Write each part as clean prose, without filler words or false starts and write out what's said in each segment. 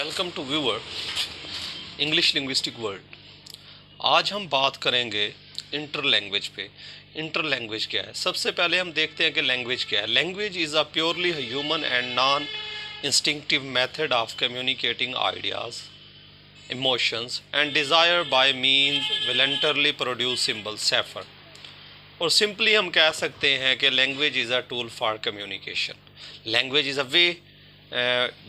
Welcome to viewer English linguistic world. आज हम बात करेंगे इंटर लैंग्वेज पे। इंटर लैंग्वेज क्या है? सबसे पहले हम देखते हैं कि लैंग्वेज क्या है। Language is a purely human and non instinctive method of communicating ideas, emotions and desire bye means voluntarily produce symbol safer. और सिंपली हम कह सकते हैं कि language is a tool for communication. Language is a way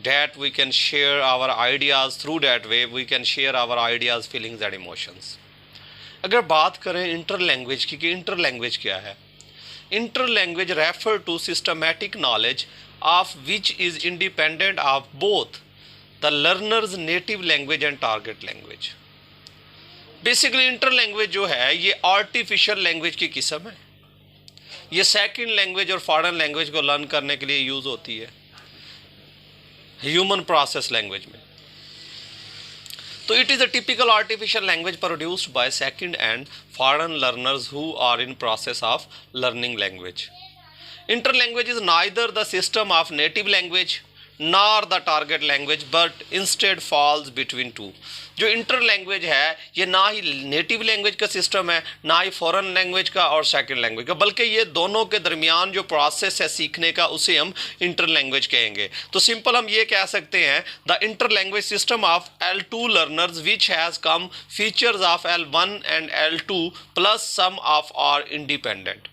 that we can share our ideas, through that way we can share our ideas, feelings and emotions. अगर बात करें inter language की कि इंटर लैंग्वेज क्या है, inter language refer to systematic knowledge of which is independent of both the learners native language and target language. Basically inter language जो है ये आर्टिफिशियल लैंग्वेज की किस्म है। ये सेकेंड लैंग्वेज और फॉरेन लैंग्वेज को लर्न करने के लिए यूज़ होती है ह्यूमन प्रोसेस लैंग्वेज में। तो it is a typical artificial language produced by second and foreign learners who are in process of learning language. Inter language is neither the system of native language nor the target language but instead falls between two. जो inter language है ये ना ही native language का system है, ना ही foreign language का और सेकंड लैंग्वेज का, बल्कि ये दोनों के दरमियान जो प्रोसेस है सीखने का उसे हम इंटर लैंग्वेज कहेंगे। तो सिंपल हम ये कह सकते हैं the inter language system of L2 learners which has come features of L1 and L2 plus some of are independent.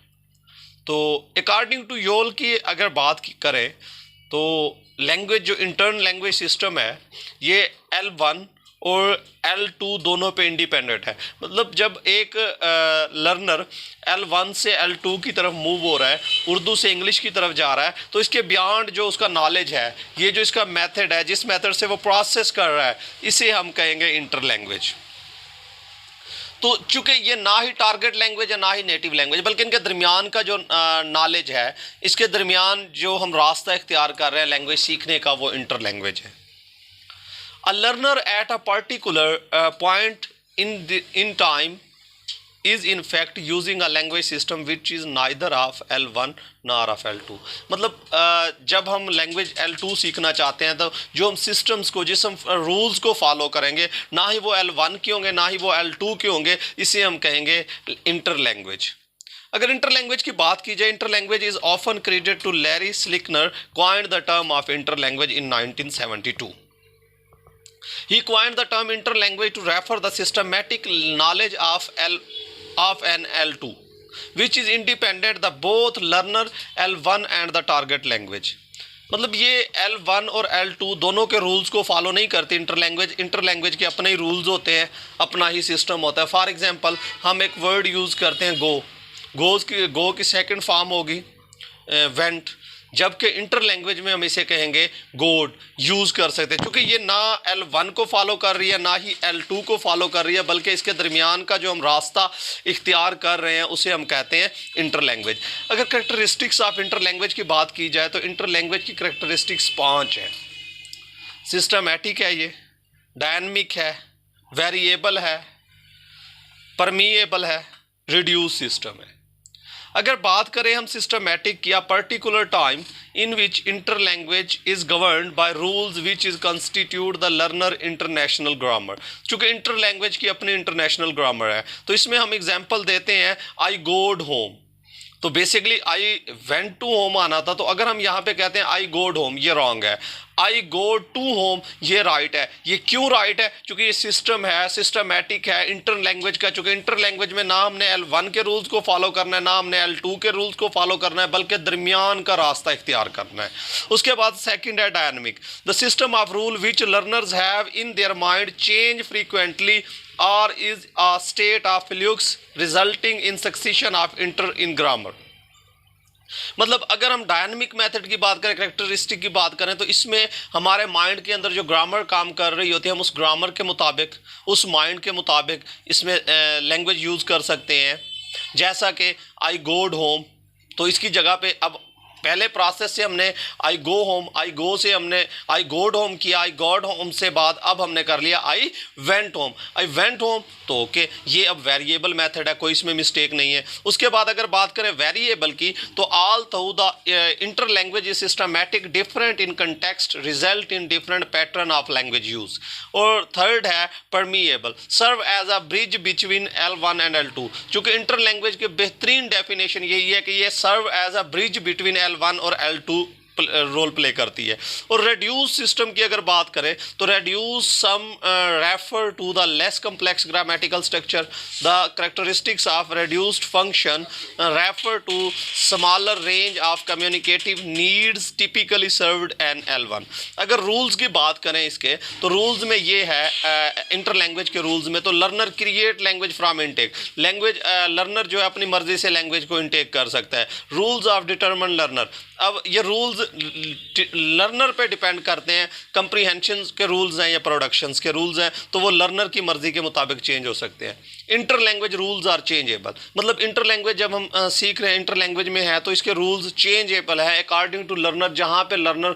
तो अकॉर्डिंग टू योल की अगर बात करें तो लैंग्वेज जो इंटरन लैंग्वेज सिस्टम है ये L1 और L2 दोनों पे इंडिपेंडेंट है। मतलब जब एक लर्नर L1 से L2 की तरफ मूव हो रहा है, उर्दू से इंग्लिश की तरफ जा रहा है, तो इसके बियॉन्ड जो उसका नॉलेज है, ये जो इसका मेथड है, जिस मेथड से वो प्रोसेस कर रहा है, इसे हम कहेंगे इंटर लैंग्वेज। तो चूंकि ये ना ही टारगेट लैंग्वेज है ना ही नेटिव लैंग्वेज, बल्कि इनके दरमियान का जो नॉलेज है, इसके दरमियान जो हम रास्ता इख्तियार कर रहे हैं लैंग्वेज सीखने का, वो इंटर लैंग्वेज है। A learner at a particular point in time is in fact using a language system which is neither of L1 nor of L2। मतलब जब हम लैंग्वेज L2 सीखना चाहते हैं तो जो हम सिस्टम्स को, जिस हम रूल्स को फॉलो करेंगे, ना ही वो L1 के होंगे ना ही वो L2 के होंगे, इसे हम कहेंगे इंटर लैंग्वेज। अगर इंटर लैंग्वेज की बात की जाए, inter language is often credited to Larry Selinker coined the term of interlanguage in 1972। He coined the term interlanguage to refer the systematic knowledge of an L2, which is independent the both learner L1 and the target language। मतलब ये L1 और L2 दोनों के rules को follow नहीं करती inter language के अपने ही रूल्स होते हैं, अपना ही सिस्टम होता है। फॉर एग्जांपल हम एक वर्ड यूज़ करते हैं गो की सेकंड फॉर्म होगी वेंट, जबकि इंटर लैंग्वेज में हम इसे कहेंगे गोड यूज़ कर सकते हैं, क्योंकि ये ना L1 को फॉलो कर रही है ना ही L2 को फॉलो कर रही है, बल्कि इसके दरमियान का जो हम रास्ता इख्तियार कर रहे हैं उसे हम कहते हैं इंटर लैंग्वेज। अगर करेक्टरिस्टिक्स ऑफ इंटर लैंग्वेज की बात की जाए तो इंटर लैंग्वेज की करेक्टरिस्टिक्स 5 हैं। सिस्टमैटिक है, ये डायनमिक है, वेरिएबल है, परमिएबल है, रिड्यूस सिस्टम है। अगर बात करें हम सिस्टमैटिक या particular time in which inter language is governed by rules which is constitute the learner international grammar. चूँकि इंटर लैंग्वेज की अपनी इंटरनेशनल ग्रामर है, तो इसमें हम एग्जांपल देते हैं आई गोड होम। तो basically I went to home आना था, तो अगर हम यहाँ पे कहते हैं आई गोड होम, ये रॉन्ग है। आई गो टू होम ये राइट है। ये क्यों राइट है? क्योंकि ये सिस्टम है, सिस्टमैटिक है इंटर लैंग्वेज का। चूँकि इंटर लैंग्वेज में ना हमने L1 के रूल्स को फॉलो करना है ना हमने L2 के रूल्स को फॉलो करना है, बल्कि दरमियान का रास्ता इख्तियार करना है। उसके बाद सेकंड है dynamic, the system of rule which learners have in their mind change frequently और is a state of flux resulting in succession of inter in grammar. मतलब अगर हम डायनामिक मेथड की बात करें, करेक्टरिस्टिक की बात करें, तो इसमें हमारे माइंड के अंदर जो ग्रामर काम कर रही होती है, हम उस ग्रामर के मुताबिक, उस माइंड के मुताबिक इसमें लैंग्वेज यूज़ कर सकते हैं। जैसा कि आई गोड होम, तो इसकी जगह पे अब पहले प्रोसेस से हमने आई गो होम, आई गो से हमने आई गोड होम किया, आई गॉड होम से बाद अब हमने कर लिया I went home. I went home तो ओके, ये अब वेरिएबल मेथड है, कोई इसमें मिस्टेक नहीं है। उसके बाद अगर बात करें वेरिएबल की तो all through the inter language is systematic different in context result in different pattern of language use. और थर्ड है permeable, serve as a bridge between L1 and L2। चूंकि इंटर लैंग्वेज की बेहतरीन डेफिनेशन यही है कि ये serve as a bridge between L1 और L2 रोल प्ले करती है। और रेड्यूस सिस्टम की अगर बात करें तो reduce some refer to the less complex grammatical structure, the characteristics of reduced function refer to smaller range of communicative needs typically served an L1। अगर रूल्स की बात करें इसके तो रूल्स में ये है इंटर लैंग्वेज के रूल्स में, तो learner create language from intake, language learner जो है अपनी मर्जी से लैंग्वेज को इनटेक कर सकता है। रूल्स ऑफ डिटरमिन लर्नर, अब ये रूल्स लर्नर पे डिपेंड करते हैं, कंप्रीहेंशन के रूल्स हैं या प्रोडक्शंस के रूल्स हैं, तो वो लर्नर की मर्जी के मुताबिक चेंज हो सकते हैं। Inter language rules are changeable, मतलब इंटर लैंग्वेज जब हम सीख रहे हैं इंटर लैंग्वेज में है तो इसके रूल्स चेंजेबल है अकॉर्डिंग टू लर्नर। जहाँ पे लर्नर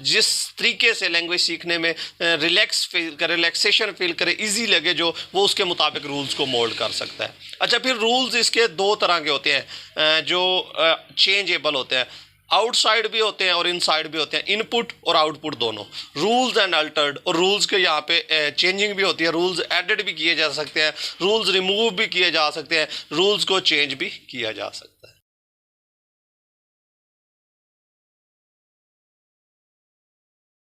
जिस तरीके से लैंग्वेज सीखने में रिलैक्सेशन फील करे, ईजी लगे जो, वो उसके मुताबिक रूल्स को मोल्ड कर सकता है। अच्छा, फिर रूल्स इसके दो तरह के होते हैं जो चेंजेबल होते हैं, आउटसाइड भी होते हैं और इनसाइड भी होते हैं, इनपुट और आउटपुट दोनों। रूल्स एंड अल्टर्ड, और रूल्स के यहाँ पे चेंजिंग भी होती है, रूल्स एडिड भी किए जा सकते हैं, रूल्स रिमूव भी किए जा सकते हैं, रूल्स को चेंज भी किया जा सकता है।